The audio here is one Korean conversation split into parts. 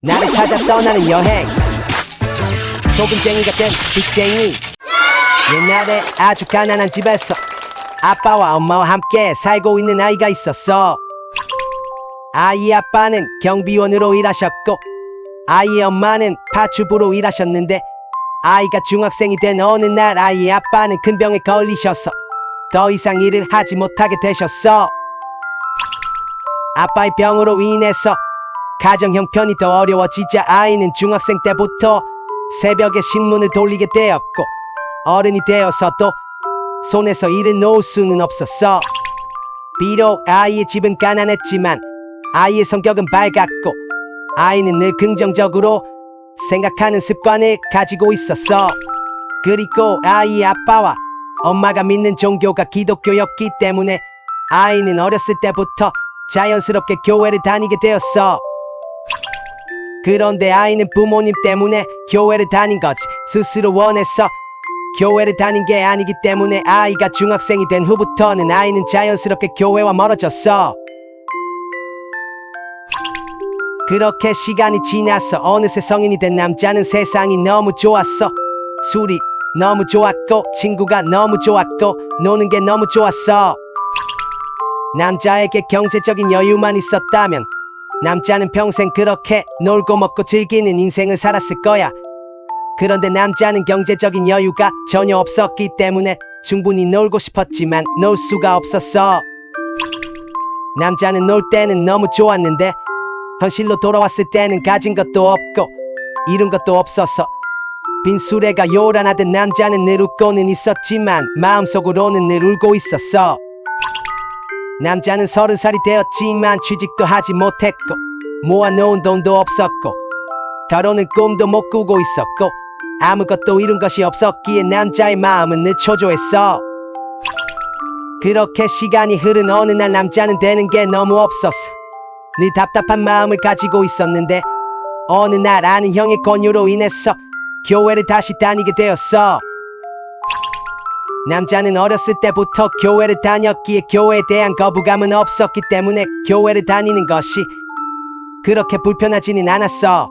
나를 찾아 떠나는 여행. 소금쟁이가 된 빅쟁이. 옛날에 아주 가난한 집에서 아빠와 엄마와 함께 살고 있는 아이가 있었어. 아이 아빠는 경비원으로 일하셨고 아이의 엄마는 파출부로 일하셨는데, 아이가 중학생이 된 어느 날 아이의 아빠는 큰 병에 걸리셔서 더 이상 일을 하지 못하게 되셨어. 아빠의 병으로 인해서 가정 형편이 더 어려워지자 아이는 중학생 때부터 새벽에 신문을 돌리게 되었고, 어른이 되어서도 손에서 일을 놓을 수는 없었어. 비록 아이의 집은 가난했지만 아이의 성격은 밝았고 아이는 늘 긍정적으로 생각하는 습관을 가지고 있었어. 그리고 아이의 아빠와 엄마가 믿는 종교가 기독교였기 때문에 아이는 어렸을 때부터 자연스럽게 교회를 다니게 되었어. 그런데 아이는 부모님 때문에 교회를 다닌 거지 스스로 원해서 교회를 다닌 게 아니기 때문에 아이가 중학생이 된 후부터는 아이는 자연스럽게 교회와 멀어졌어. 그렇게 시간이 지나서 어느새 성인이 된 남자는 세상이 너무 좋았어. 술이 너무 좋았고 친구가 너무 좋았고 노는 게 너무 좋았어. 남자에게 경제적인 여유만 있었다면 남자는 평생 그렇게 놀고 먹고 즐기는 인생을 살았을 거야. 그런데 남자는 경제적인 여유가 전혀 없었기 때문에 충분히 놀고 싶었지만 놀 수가 없었어. 남자는 놀 때는 너무 좋았는데 현실로 돌아왔을 때는 가진 것도 없고 이룬 것도 없어서 빈수레가 요란하던 남자는 늘 웃고는 있었지만 마음속으로는 늘 울고 있었어. 남자는 30살이 되었지만 취직도 하지 못했고 모아놓은 돈도 없었고 결혼은 꿈도 못 꾸고 있었고 아무것도 이룬 것이 없었기에 남자의 마음은 늘 초조했어. 그렇게 시간이 흐른 어느 날 남자는 되는 게 너무 없었어. 늘 답답한 마음을 가지고 있었는데 어느 날 아는 형의 권유로 인해서 교회를 다시 다니게 되었어. 남자는 어렸을 때부터 교회를 다녔기에 교회에 대한 거부감은 없었기 때문에 교회를 다니는 것이 그렇게 불편하지는 않았어.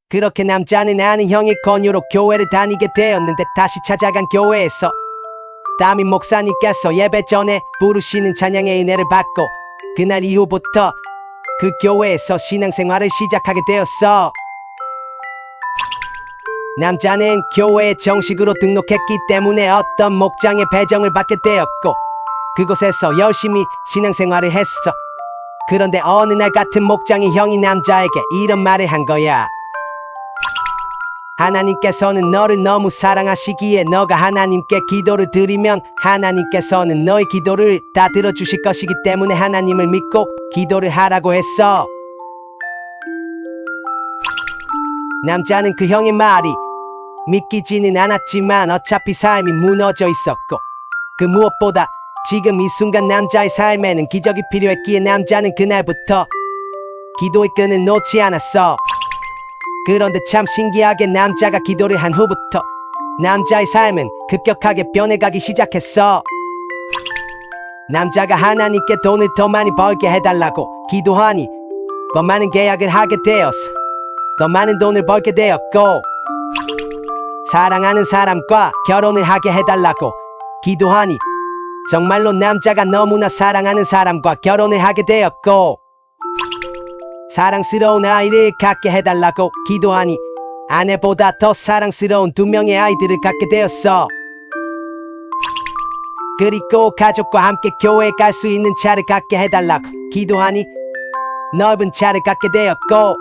그렇게 남자는 아는 형의 권유로 교회를 다니게 되었는데, 다시 찾아간 교회에서 담임 목사님께서 예배 전에 부르시는 찬양의 은혜를 받고 그날 이후부터 그 교회에서 신앙생활을 시작하게 되었어. 남자는 교회에 정식으로 등록했기 때문에 어떤 목장에 배정을 받게 되었고 그곳에서 열심히 신앙생활을 했어. 그런데 어느 날 같은 목장의 형이 남자에게 이런 말을 한 거야. 하나님께서는 너를 너무 사랑하시기에 너가 하나님께 기도를 드리면 하나님께서는 너의 기도를 다 들어주실 것이기 때문에 하나님을 믿고 기도를 하라고 했어. 남자는 그 형의 말이 믿기지는 않았지만 어차피 삶이 무너져 있었고 그 무엇보다 지금 이 순간 남자의 삶에는 기적이 필요했기에 남자는 그날부터 기도의 끈을 놓지 않았어. 그런데 참 신기하게 남자가 기도를 한 후부터 남자의 삶은 급격하게 변해가기 시작했어. 남자가 하나님께 돈을 더 많이 벌게 해달라고 기도하니 더 많은 계약을 하게 되었어. 더 많은 돈을 벌게 되었고, 사랑하는 사람과 결혼을 하게 해달라고 기도하니 정말로 남자가 너무나 사랑하는 사람과 결혼을 하게 되었고, 사랑스러운 아이를 갖게 해달라고 기도하니 아내보다 더 사랑스러운 2명의 아이들을 갖게 되었어. 그리고 가족과 함께 교회에 갈 수 있는 차를 갖게 해달라고 기도하니 넓은 차를 갖게 되었고,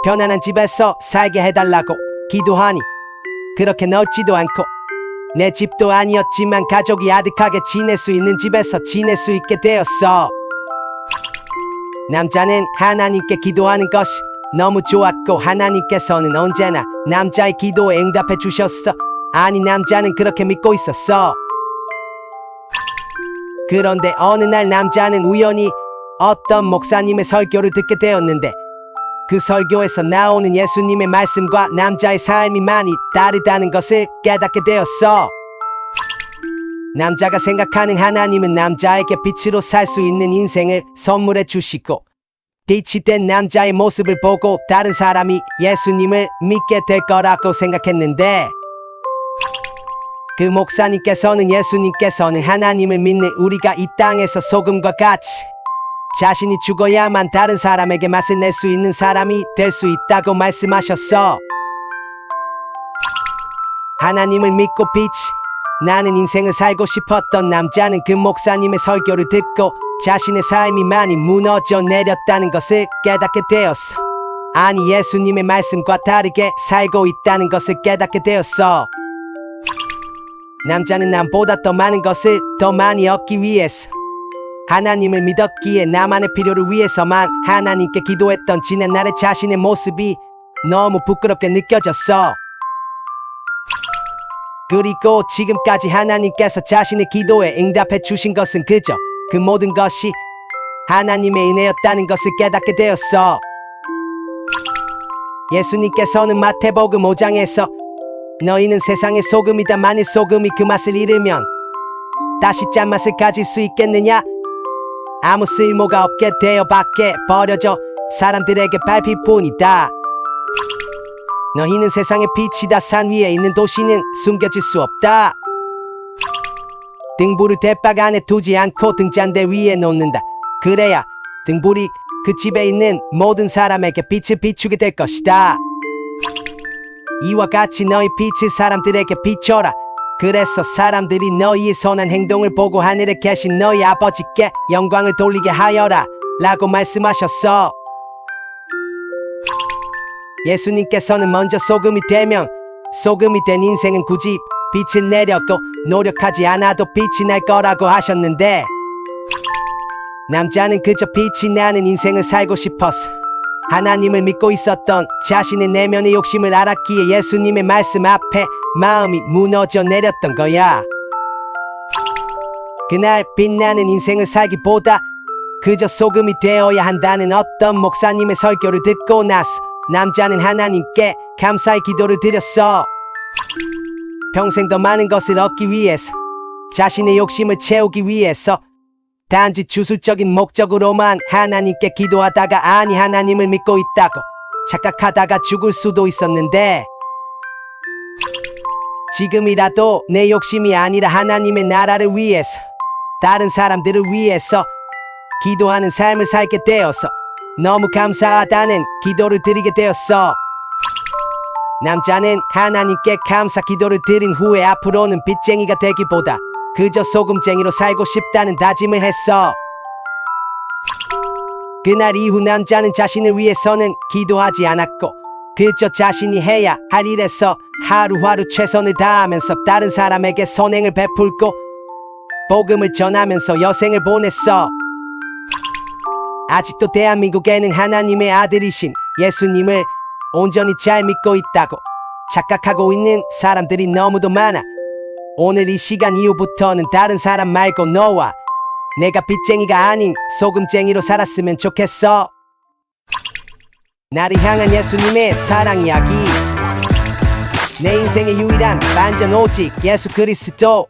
편안한 집에서 살게 해달라고 기도하니 그렇게 넓지도 않고 내 집도 아니었지만 가족이 아득하게 지낼 수 있는 집에서 지낼 수 있게 되었어. 남자는 하나님께 기도하는 것이 너무 좋았고 하나님께서는 언제나 남자의 기도에 응답해 주셨어. 아니, 남자는 그렇게 믿고 있었어. 그런데 어느 날 남자는 우연히 어떤 목사님의 설교를 듣게 되었는데 그 설교에서 나오는 예수님의 말씀과 남자의 삶이 많이 다르다는 것을 깨닫게 되었어. 남자가 생각하는 하나님은 남자에게 빛으로 살 수 있는 인생을 선물해 주시고 빛이 된 남자의 모습을 보고 다른 사람이 예수님을 믿게 될 거라고 생각했는데, 그 목사님께서는 예수님께서는 하나님을 믿는 우리가 이 땅에서 소금과 같이 자신이 죽어야만 다른 사람에게 맛을 낼 수 있는 사람이 될 수 있다고 말씀하셨어. 하나님을 믿고 빛이 나는 인생을 살고 싶었던 남자는 그 목사님의 설교를 듣고 자신의 삶이 많이 무너져 내렸다는 것을 깨닫게 되었어. 아니, 예수님의 말씀과 다르게 살고 있다는 것을 깨닫게 되었어. 남자는 남보다 더 많은 것을 더 많이 얻기 위해서 하나님을 믿었기에 나만의 필요를 위해서만 하나님께 기도했던 지난날의 자신의 모습이 너무 부끄럽게 느껴졌어. 그리고 지금까지 하나님께서 자신의 기도에 응답해 주신 것은 그저 그 모든 것이 하나님의 은혜였다는 것을 깨닫게 되었어. 예수님께서는 마태복음 5장에서 너희는 세상의 소금이다. 만일 소금이 그 맛을 잃으면 다시 짠맛을 가질 수 있겠느냐? 아무 쓸모가 없게 되어 밖에 버려져 사람들에게 밟힐 뿐이다. 너희는 세상의 빛이다. 산 위에 있는 도시는 숨겨질 수 없다. 등불을 대박 안에 두지 않고 등잔대 위에 놓는다. 그래야 등불이 그 집에 있는 모든 사람에게 빛을 비추게 될 것이다. 이와 같이 너희 빛을 사람들에게 비춰라. 그래서 사람들이 너희의 선한 행동을 보고 하늘에 계신 너희 아버지께 영광을 돌리게 하여라 라고 말씀하셨어. 예수님께서는 먼저 소금이 되면 소금이 된 인생은 굳이 빛을 내려고 노력하지 않아도 빛이 날 거라고 하셨는데, 남자는 그저 빛이 나는 인생을 살고 싶어서 하나님을 믿고 있었던 자신의 내면의 욕심을 알았기에 예수님의 말씀 앞에 마음이 무너져 내렸던 거야. 그날 빛나는 인생을 살기보다 그저 소금이 되어야 한다는 어떤 목사님의 설교를 듣고 나서 남자는 하나님께 감사의 기도를 드렸어. 평생 더 많은 것을 얻기 위해서, 자신의 욕심을 채우기 위해서 단지 주술적인 목적으로만 하나님께 기도하다가 아니 하나님을 믿고 있다고 착각하다가 죽을 수도 있었는데, 지금이라도 내 욕심이 아니라 하나님의 나라를 위해서, 다른 사람들을 위해서 기도하는 삶을 살게 되어서 너무 감사하다는 기도를 드리게 되었어. 남자는 하나님께 감사 기도를 드린 후에 앞으로는 빚쟁이가 되기보다 그저 소금쟁이로 살고 싶다는 다짐을 했어. 그날 이후 남자는 자신을 위해서는 기도하지 않았고 그저 자신이 해야 할 일에서 하루하루 최선을 다하면서 다른 사람에게 선행을 베풀고 복음을 전하면서 여생을 보냈어. 아직도 대한민국에는 하나님의 아들이신 예수님을 온전히 잘 믿고 있다고 착각하고 있는 사람들이 너무도 많아. 오늘 이 시간 이후부터는 다른 사람 말고 너와 내가 빚쟁이가 아닌 소금쟁이로 살았으면 좋겠어. 나를 향한 예수님의 사랑 이야기. 내 인생의 유일한 반전 오직 예수 그리스도.